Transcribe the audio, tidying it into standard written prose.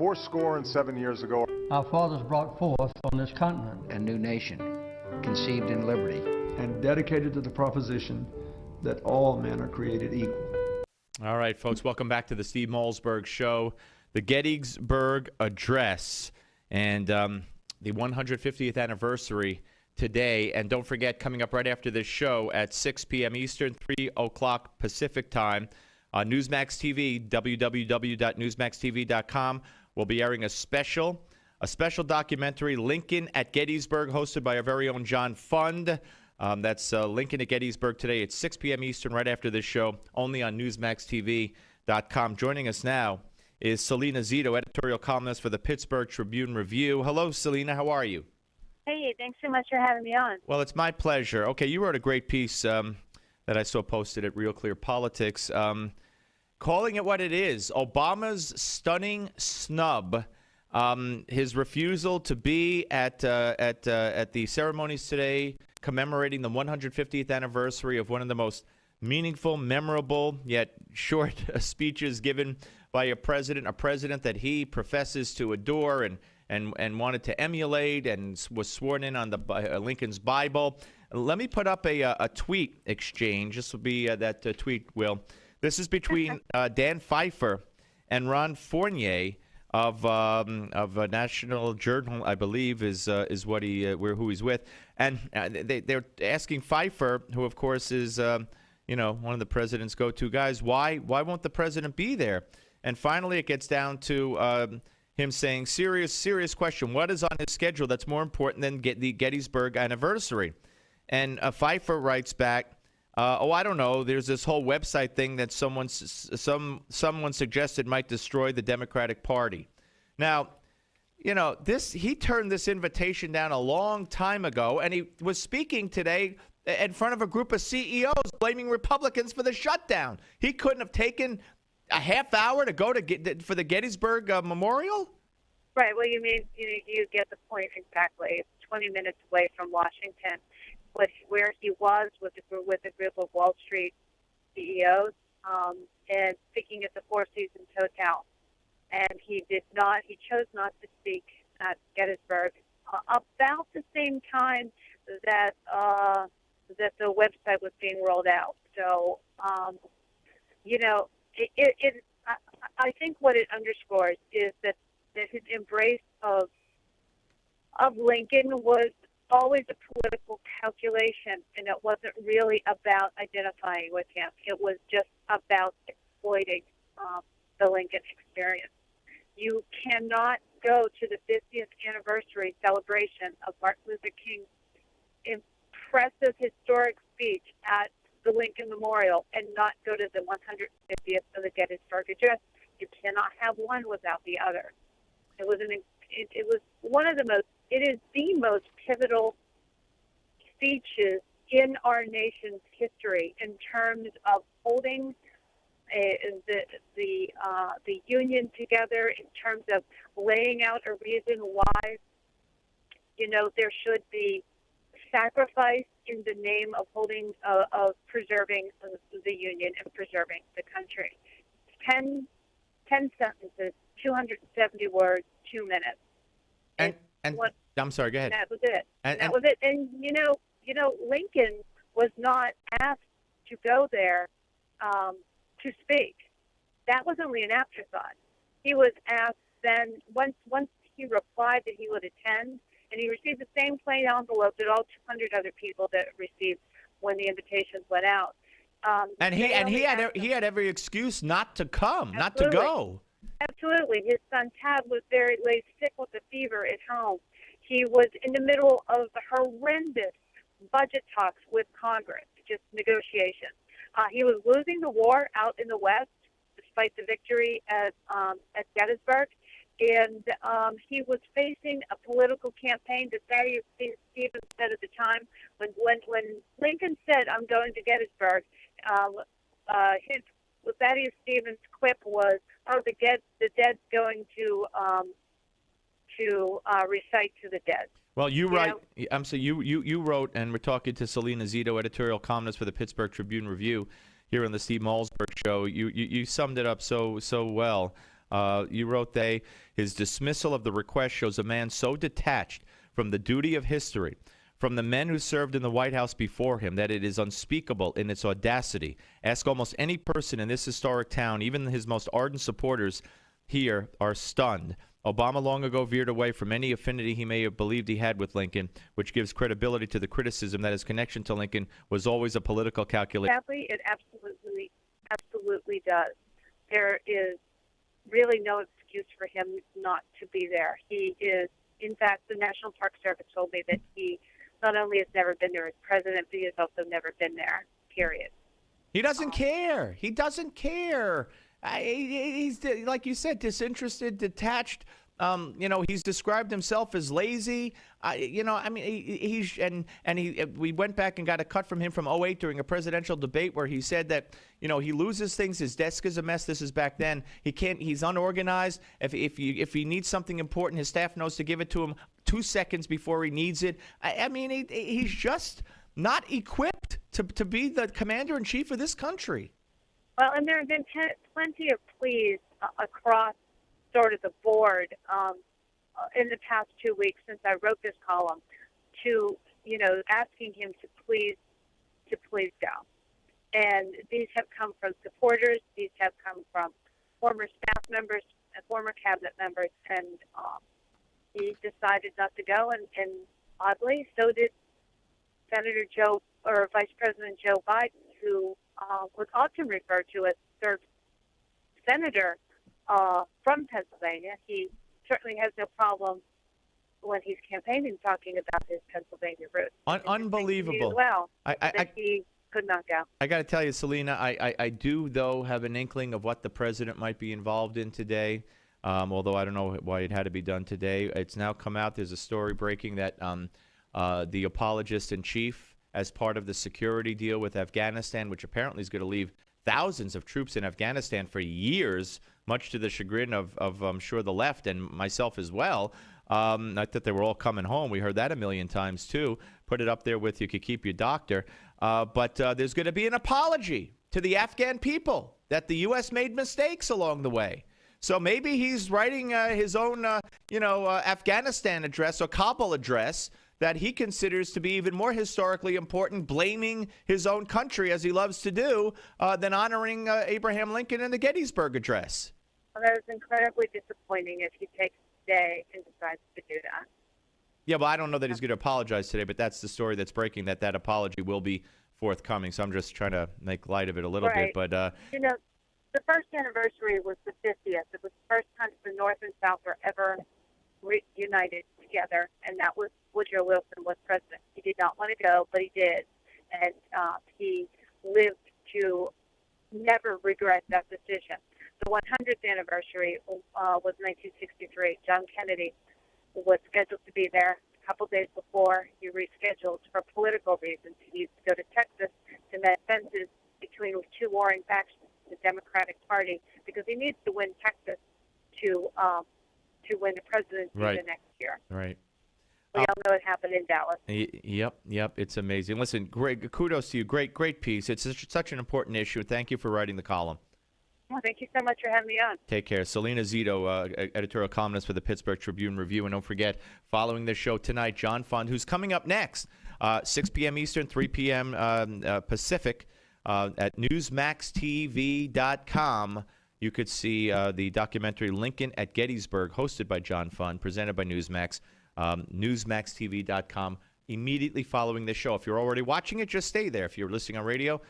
fourscore and 7 years ago, our fathers brought forth on this continent a new nation, conceived in liberty, and dedicated to the proposition that all men are created equal. All right, folks, welcome back to the Steve Malzberg Show, the Gettysburg Address, and the 150th anniversary today. And don't forget, coming up right after this show at 6 p.m. Eastern, 3 o'clock Pacific time, Newsmax TV, www.newsmaxtv.com, will be airing a special documentary, Lincoln at Gettysburg, hosted by our very own John Fund. That's Lincoln at Gettysburg today at 6 p.m. Eastern, right after this show, only on newsmaxtv.com. Joining us now is Salena Zito, editorial columnist for the Pittsburg Tribune Review. Hello, Salena. How are you? Hey, thanks so much for having me on. Well, it's my pleasure. Okay, you wrote a great piece that I saw posted at Real Clear Politics, calling it what it is, Obama's stunning snub. His refusal to be at the ceremonies today commemorating the 150th anniversary of one of the most meaningful, memorable, yet short speeches given by a president that he professes to adore and wanted to emulate and was sworn in on the Lincoln's Bible. Let me put up a tweet exchange. This will be that tweet, Will. This is between Dan Pfeiffer and Ron Fournier of a national journal, I believe, is what who he's with, and they're asking Pfeiffer, who of course is one of the president's go-to guys, why won't the president be there? And finally, it gets down to him saying, serious question, what is on his schedule that's more important than the Gettysburg anniversary? And Pfeiffer writes back, I don't know. There's this whole website thing that someone suggested might destroy the Democratic Party. Now, he turned this invitation down a long time ago, and he was speaking today in front of a group of CEOs blaming Republicans for the shutdown. He couldn't have taken a half hour to go for the Gettysburg Memorial? Right. Well, you mean you get the point exactly. It's 20 minutes away from Washington. Where he was with a group of Wall Street CEOs and speaking at the Four Seasons Hotel. And he chose not to speak at Gettysburg about the same time that the website was being rolled out. So, I think what it underscores is that his embrace of Lincoln was always a political calculation, and it wasn't really about identifying with him. It was just about exploiting the Lincoln experience. You cannot go to the 50th anniversary celebration of Martin Luther King's impressive historic speech at the Lincoln Memorial and not go to the 150th of the Gettysburg Address. You cannot have one without the other. It was the most pivotal speeches in our nation's history in terms of holding the Union together, in terms of laying out a reason why there should be sacrifice in the name of preserving the Union and preserving the country. 10 sentences, 270 words, 2 minutes. I'm sorry, go ahead. That was it. That was it. And, Lincoln was not asked to go there to speak. That was only an afterthought. He was asked then, once he replied that he would attend, and he received the same plain envelope that all 200 other people that received when the invitations went out. He had every excuse not to come, not to go. Absolutely. His son Tad lay sick with a fever at home. He was in the middle of horrendous budget talks with Congress, just negotiations. He was losing the war out in the West, despite the victory at Gettysburg, and he was facing a political campaign that Thaddeus Stevens said at the time, when Lincoln said, "I'm going to Gettysburg," Thaddeus Stevens' quip was, "Oh, the dead's going to recite to the dead." Well, you wrote, and we're talking to Salena Zito, editorial columnist for the Pittsburg Tribune Review, here on the Steve Malzberg Show. You summed it up so well. You wrote his dismissal of the request shows a man so detached from the duty of history, from the men who served in the White House before him, that it is unspeakable in its audacity. Ask almost any person in this historic town, even his most ardent supporters here are stunned. Obama long ago veered away from any affinity he may have believed he had with Lincoln, which gives credibility to the criticism that his connection to Lincoln was always a political calculation. Sadly, it absolutely does. There is really no excuse for him not to be there. He is, in fact, the National Park Service told me that he not only has never been there as president, but he has also never been there, period. He doesn't care. He doesn't care. He's, like you said, disinterested, detached. He's described himself as lazy. We went back and got a cut from him from 2008 during a presidential debate where he said that, he loses things. His desk is a mess. This is back then. He's unorganized. If he needs something important, his staff knows to give it to him 2 seconds before he needs it. He's just not equipped to be the commander-in-chief of this country. Well, and there have been plenty of pleas across sort of the board in the past 2 weeks since I wrote this column to, asking him to please go. And these have come from supporters. These have come from former staff members and former cabinet members. And he decided not to go. And oddly, so did Vice President Joe Biden, who was often referred to as third senator from Pennsylvania. He certainly has no problem when he's campaigning talking about his Pennsylvania roots. Unbelievable. Well, he could not go. I got to tell you, Salena, I do, though, have an inkling of what the president might be involved in today, although I don't know why it had to be done today. It's now come out. There's a story breaking that the apologist in chief, as part of the security deal with Afghanistan, which apparently is going to leave thousands of troops in Afghanistan for years, much to the chagrin of I'm sure, the left and myself as well. Not that they were all coming home. We heard that a million times, too. Put it up there with you could keep your doctor. But there's going to be an apology to the Afghan people that the U.S. made mistakes along the way. So maybe he's writing his own, Afghanistan address or Kabul address that he considers to be even more historically important, blaming his own country, as he loves to do, than honoring Abraham Lincoln and the Gettysburg Address. Well, that is incredibly disappointing if he takes a day and decides to do that. Yeah, well, I don't know that he's going to apologize today, but that's the story that's breaking, that apology will be forthcoming. So I'm just trying to make light of it a little bit. But the first anniversary was the 50th. It was the first time the North and South were ever reunited together, and that was Woodrow Wilson was president. He did not want to go, but he did, and he lived to never regret that decision. The 100th anniversary was 1963. John Kennedy was scheduled to be there. A couple days before, he rescheduled for political reasons. He needs to go to Texas to mend fences between two warring factions, the Democratic Party, because he needs to win Texas to win the presidency the next year. Right. We all know it happened in Dallas. Yep. It's amazing. Listen, great, kudos to you. Great piece. It's such an important issue. Thank you for writing the column. Well, thank you so much for having me on. Take care. Salena Zito, editorial columnist for the Pittsburgh Tribune Review. And don't forget, following the show tonight, John Fund, who's coming up next, 6 p.m. Eastern, 3 p.m. Pacific, at newsmaxtv.com. You could see the documentary Lincoln at Gettysburg, hosted by John Fund, presented by Newsmax, newsmaxtv.com, immediately following the show. If you're already watching it, just stay there. If you're listening on radio,